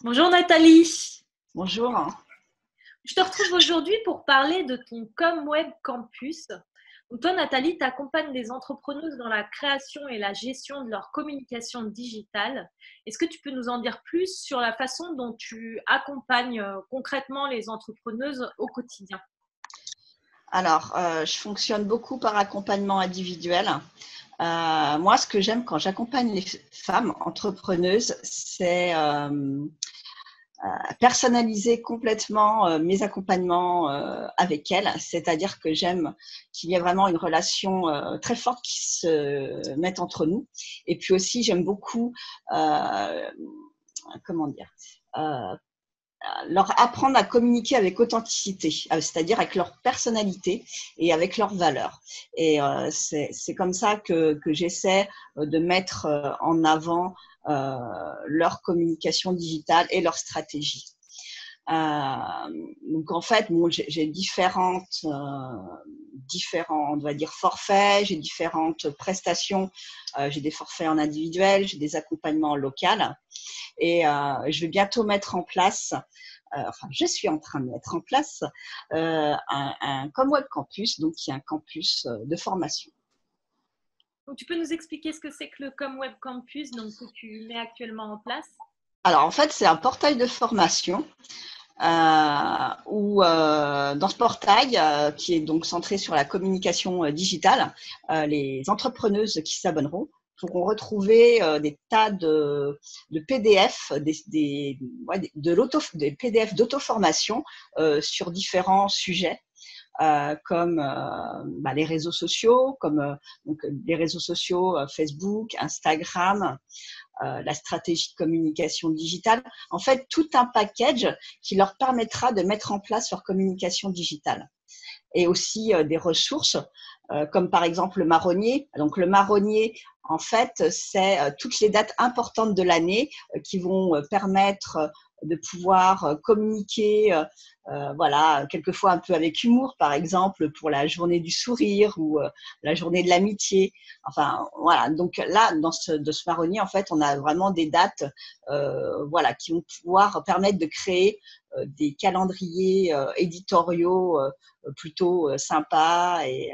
Bonjour Nathalie, Bonjour. je te retrouve aujourd'hui pour parler de ton ComWeb Campus. Donc toi Nathalie, tu accompagnes les entrepreneuses dans la création et la gestion de leur communication digitale. Est-ce que tu peux nous en dire plus sur la façon dont tu accompagnes concrètement les entrepreneuses au quotidien? Alors, je fonctionne beaucoup par accompagnement individuel. Moi, ce que j'aime quand j'accompagne les femmes entrepreneuses, c'est personnaliser complètement mes accompagnements avec elles. C'est-à-dire que j'aime qu'il y ait vraiment une relation très forte qui se mette entre nous. Et puis aussi, j'aime beaucoup, euh, comment dire, euh, leur apprendre à communiquer avec authenticité, c'est-à-dire avec leur personnalité et avec leurs valeurs. Et c'est comme ça que j'essaie de mettre en avant leur communication digitale et leur stratégie. Donc en fait, bon, j'ai différents, on va dire, forfaits, j'ai différentes prestations. J'ai des forfaits en individuel, j'ai des accompagnements en local. Et je vais bientôt mettre en place, enfin, je suis en train de mettre en place un ComWeb Campus, donc qui est un campus de formation. Donc tu peux nous expliquer ce que c'est que le ComWeb Campus donc, que tu mets actuellement en place? Alors, en fait, c'est un portail de formation où, dans ce portail, qui est donc centré sur la communication digitale, les entrepreneuses qui s'abonneront pourront retrouver des tas de PDF, des PDF d'auto-formation sur différents sujets. Comme les réseaux sociaux, comme donc, les réseaux sociaux Facebook, Instagram, la stratégie de communication digitale. En fait, tout un package qui leur permettra de mettre en place leur communication digitale. Et aussi des ressources, comme par exemple le marronnier. Donc le marronnier, en fait, c'est toutes les dates importantes de l'année qui vont permettre de pouvoir communiquer, voilà, quelquefois un peu avec humour, par exemple pour la journée du sourire ou la journée de l'amitié. Enfin, voilà. Donc là, de ce marronnier, en fait, on a vraiment des dates, voilà, qui vont pouvoir permettre de créer des calendriers éditoriaux plutôt sympas et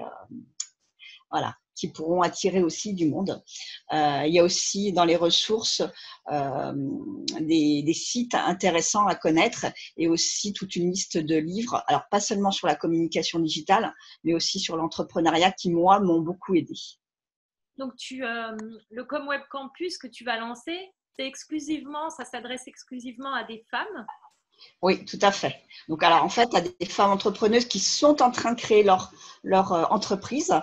voilà, qui pourront attirer aussi du monde. Il y a aussi dans les ressources des sites intéressants à connaître et aussi toute une liste de livres, alors pas seulement sur la communication digitale, mais aussi sur l'entrepreneuriat qui, moi, m'ont beaucoup aidé. Donc le ComWeb Campus que tu vas lancer, ça s'adresse exclusivement à des femmes. Oui, tout à fait. Donc, alors, en fait, il y a des femmes entrepreneuses qui sont en train de créer leur entreprise,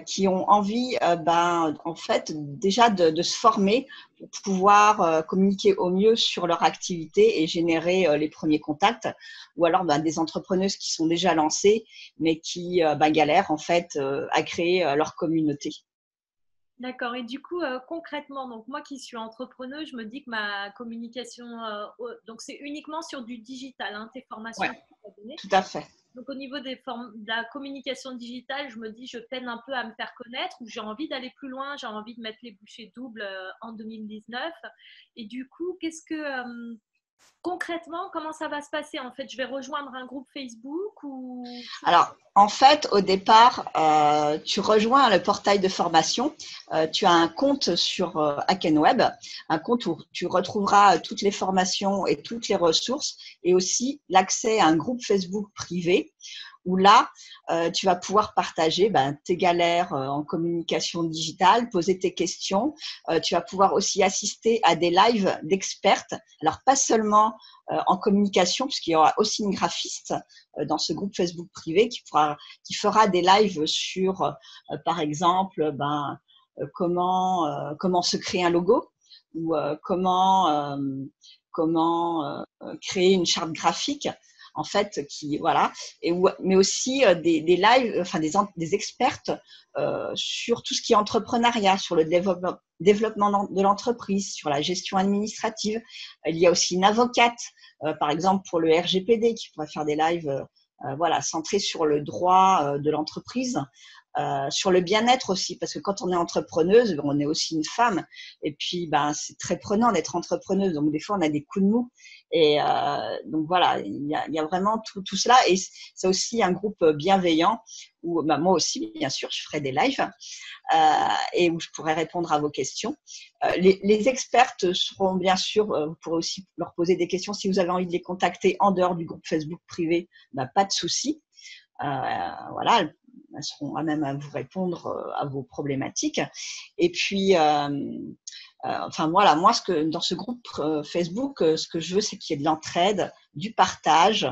qui ont envie, en fait, déjà de se former pour pouvoir communiquer au mieux sur leur activité et générer les premiers contacts. Ou alors, des entrepreneuses qui sont déjà lancées, mais qui galèrent, en fait, à créer leur communauté. D'accord. Et du coup, concrètement, donc moi qui suis entrepreneuse, je me dis que ma communication, donc c'est uniquement sur du digital, hein, tes Ouais, formations que tu as données. tout à fait. Donc au niveau de la communication digitale, je me dis, je peine un peu à me faire connaître ou j'ai envie d'aller plus loin, j'ai envie de mettre les bouchées doubles en 2019. Et du coup, concrètement, comment ça va se passer? En fait, je vais rejoindre un groupe Facebook ou… Alors, en fait, au départ, tu rejoins le portail de formation. Tu as un compte sur Akenweb, un compte où tu retrouveras toutes les formations et toutes les ressources et aussi l'accès à un groupe Facebook privé où là, tu vas pouvoir partager tes galères en communication digitale, poser tes questions. Tu vas pouvoir aussi assister à des lives d'expertes. Alors, pas seulement en communication, puisqu'il y aura aussi une graphiste dans ce groupe Facebook privé qui fera des lives sur, par exemple, comment se créer un logo ou comment créer une charte graphique en fait qui voilà mais aussi des lives enfin des expertes sur tout ce qui est entrepreneuriat, sur le développement de l'entreprise, sur la gestion administrative. Il y a aussi une avocate par exemple pour le RGPD qui pourrait faire des lives voilà centrés sur le droit de l'entreprise. sur le bien-être aussi, parce que quand on est entrepreneuse, on est aussi une femme, et puis c'est très prenant d'être entrepreneuse, donc des fois on a des coups de mou, et donc voilà, il y a vraiment tout cela, et c'est aussi un groupe bienveillant où moi aussi, bien sûr, je ferai des lives et où je pourrai répondre à vos questions. Les expertes seront bien sûr, vous pourrez aussi leur poser des questions si vous avez envie de les contacter en dehors du groupe Facebook privé, pas de souci. Voilà, elles seront à même à vous répondre à vos problématiques. Et puis, enfin voilà, moi, dans ce groupe Facebook, ce que je veux, c'est qu'il y ait de l'entraide, du partage.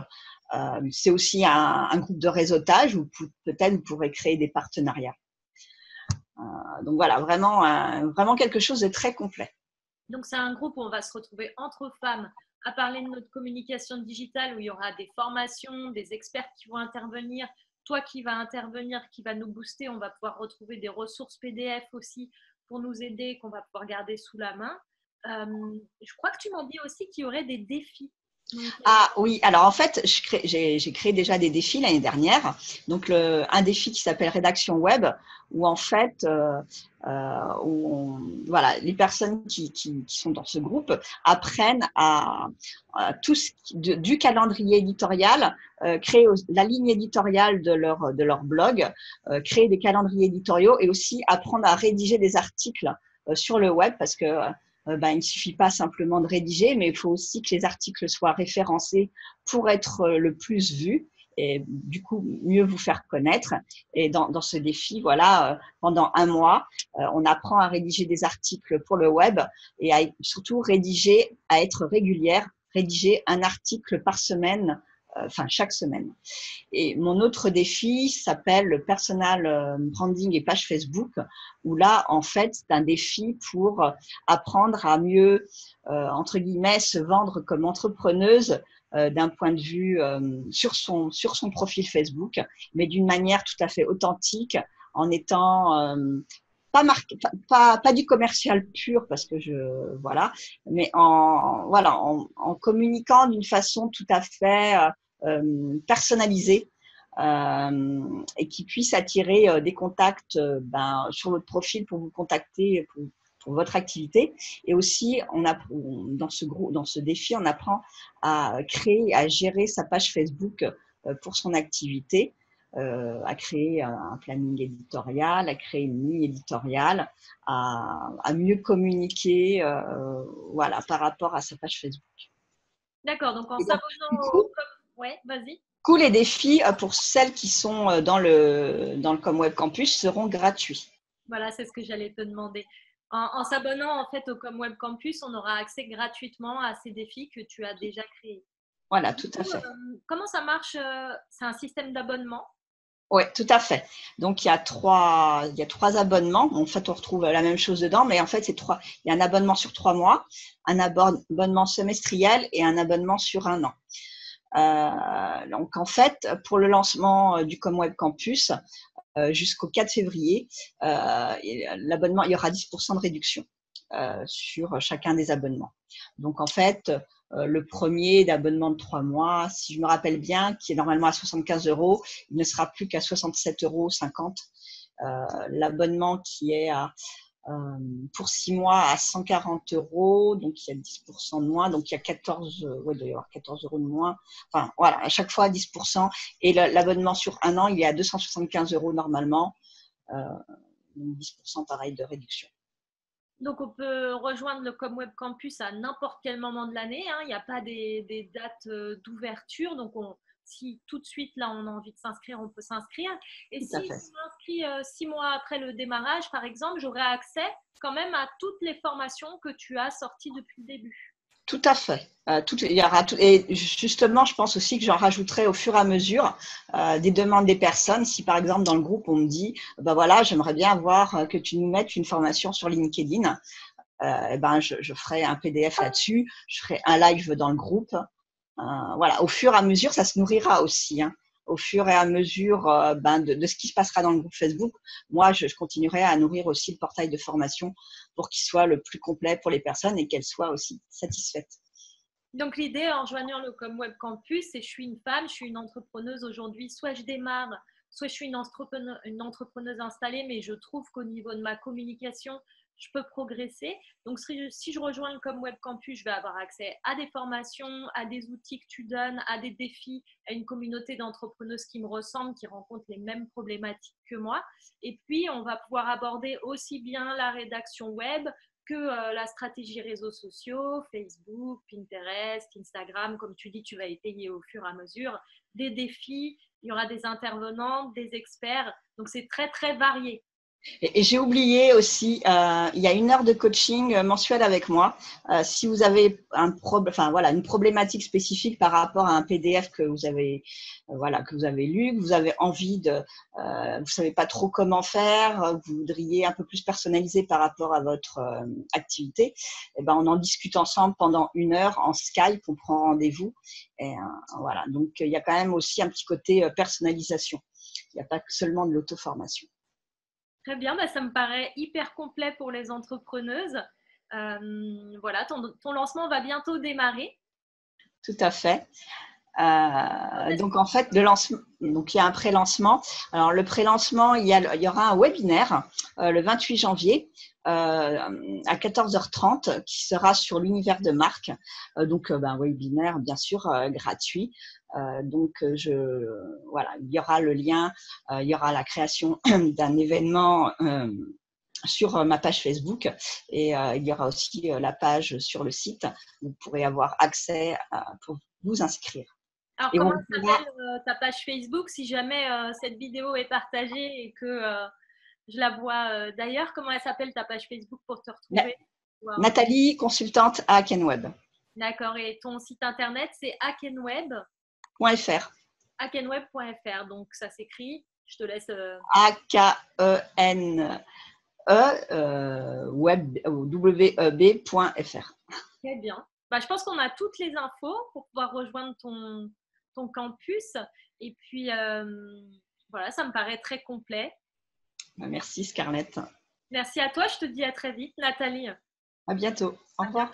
C'est aussi un groupe de réseautage où peut-être vous pourrez créer des partenariats. Donc voilà, vraiment quelque chose de très complet. Donc, c'est un groupe où on va se retrouver entre femmes à parler de notre communication digitale, où il y aura des formations, des experts qui vont intervenir, toi qui vas intervenir, qui va nous booster. On va pouvoir retrouver des ressources PDF aussi pour nous aider, qu'on va pouvoir garder sous la main. Je crois que tu m'as dit aussi qu'il y aurait des défis. Donc, Ah oui, alors en fait, j'ai créé déjà des défis l'année dernière. Donc un défi qui s'appelle Rédaction Web, où en fait, voilà, les personnes qui sont dans ce groupe apprennent à tout du calendrier éditorial, créer la ligne éditoriale de leur blog, créer des calendriers éditoriaux et aussi apprendre à rédiger des articles sur le web, parce que il ne suffit pas simplement de rédiger, mais il faut aussi que les articles soient référencés pour être le plus vus et du coup mieux vous faire connaître. Et dans ce défi, voilà, pendant un mois, on apprend à rédiger des articles pour le web et surtout rédiger, à être régulière, rédiger un article par semaine, enfin chaque semaine. Et mon autre défi s'appelle le personal branding et page Facebook, où là, en fait, c'est un défi pour apprendre à mieux, entre guillemets, se vendre comme entrepreneuse d'un point de vue sur son profil Facebook, mais d'une manière tout à fait authentique, en étant pas du commercial pur, parce que voilà, mais en communiquant d'une façon tout à fait personnalisée, et qui puisse attirer des contacts sur votre profil pour vous contacter pour votre activité. Et aussi, dans ce défi, on apprend à créer, à gérer sa page Facebook pour son activité, à créer un planning éditorial, à créer une ligne éditoriale, à mieux communiquer voilà, par rapport à sa page Facebook. d'accord, donc en Et donc, s'abonnant du coup, Ouais, vas-y. les défis pour celles qui sont dans le ComWeb Campus seront gratuits. Voilà, c'est ce que j'allais te demander. En s'abonnant en fait au ComWeb Campus, on aura accès gratuitement à ces défis que tu as déjà créés. Voilà, Du tout à coup, fait. comment ça marche? C'est un système d'abonnement? Oui, tout à fait. Donc, il y a trois abonnements. En fait, on retrouve la même chose dedans, mais en fait, il y a un abonnement sur 3 mois, un abonnement semestriel et un abonnement sur un an. Donc, en fait, pour le lancement du ComWeb Campus, jusqu'au 4 février, l'abonnement, il y aura 10% de réduction sur chacun des abonnements. Donc, en fait, le premier d'abonnement de 3 mois, si je me rappelle bien, qui est normalement à 75 €, il ne sera plus qu'à 67,50 €. L'abonnement qui est pour 6 mois à 140 €, donc il y a 10% de moins, donc il y a 14, ouais, il doit y avoir 14 € de moins. Enfin, voilà, à chaque fois 10%. Et l'abonnement sur un an, il est à 275 € normalement, donc 10% pareil de réduction. Donc, on peut rejoindre le ComWeb Campus à n'importe quel moment de l'année, hein. Il n'y a pas des dates d'ouverture. Donc, si tout de suite, là, on a envie de s'inscrire, on peut s'inscrire. Et Tout à si fait. je m'inscris 6 mois après le démarrage, par exemple, j'aurai accès quand même à toutes les formations que tu as sorties depuis le début. Tout à fait. Il y aura et justement, je pense aussi que j'en rajouterai au fur et à mesure des demandes des personnes. Si par exemple dans le groupe on me dit, voilà, j'aimerais bien avoir que tu nous mettes une formation sur LinkedIn, je ferai un PDF là-dessus, je ferai un live dans le groupe. Voilà, au fur et à mesure, ça se nourrira aussi, hein. Au fur et à mesure de ce qui se passera dans le groupe Facebook, moi, je continuerai à nourrir aussi le portail de formation pour qu'il soit le plus complet pour les personnes et qu'elles soient aussi satisfaites. Donc, l'idée en rejoignant le ComWeb Campus, c'est je suis une femme, je suis une entrepreneuse aujourd'hui, soit je démarre, soit je suis une entrepreneuse installée, mais je trouve qu'au niveau de ma communication, je peux progresser. Donc, si je rejoins le Com Web Campus, je vais avoir accès à des formations, à des outils que tu donnes, à des défis, à une communauté d'entrepreneuses qui me ressemblent, qui rencontrent les mêmes problématiques que moi. Et puis, on va pouvoir aborder aussi bien la rédaction web que la stratégie réseaux sociaux, Facebook, Pinterest, Instagram. Comme tu dis, tu vas étayer au fur et à mesure des défis. Il y aura des intervenants, des experts. Donc, c'est très, très varié. Et j'ai oublié aussi, il y a 1 heure de coaching mensuel avec moi. Si vous avez une problématique spécifique par rapport à un PDF que vous avez, que vous avez lu, que vous avez envie de, vous savez pas trop comment faire, vous voudriez un peu plus personnaliser par rapport à votre activité, et ben on en discute ensemble pendant 1 heure en Skype, on prend rendez-vous. Et voilà, donc il y a quand même aussi un petit côté personnalisation. Il n'y a pas que seulement de l'auto-formation. Très bien, ça me paraît hyper complet pour les entrepreneuses. Voilà, ton lancement va bientôt démarrer. Tout à fait. Donc en fait, donc il y a un pré-lancement. Alors le pré-lancement, il y aura un webinaire le 28 janvier à 14h30 qui sera sur l'univers de Marc. Donc un webinaire bien sûr gratuit. Donc il y aura le lien, il y aura la création d'un événement sur ma page Facebook et il y aura aussi la page sur le site où vous pourrez avoir accès pour vous inscrire. Alors, comment s'appelle ta page Facebook si jamais cette vidéo est partagée et que je la vois d'ailleurs? Comment elle s'appelle ta page Facebook pour te retrouver? Nathalie, consultante à Akenweb. D'accord. Et ton site internet, c'est Akenweb.fr. Akenweb.fr. Donc, ça s'écrit. Je te laisse. A-K-E-N-E web.fr. Très bien. Je pense qu'on a toutes les infos pour pouvoir rejoindre ton campus. Et puis, voilà, ça me paraît très complet. Merci Scarlett. Merci à toi. Je te dis à très vite, Nathalie. À bientôt. Au revoir.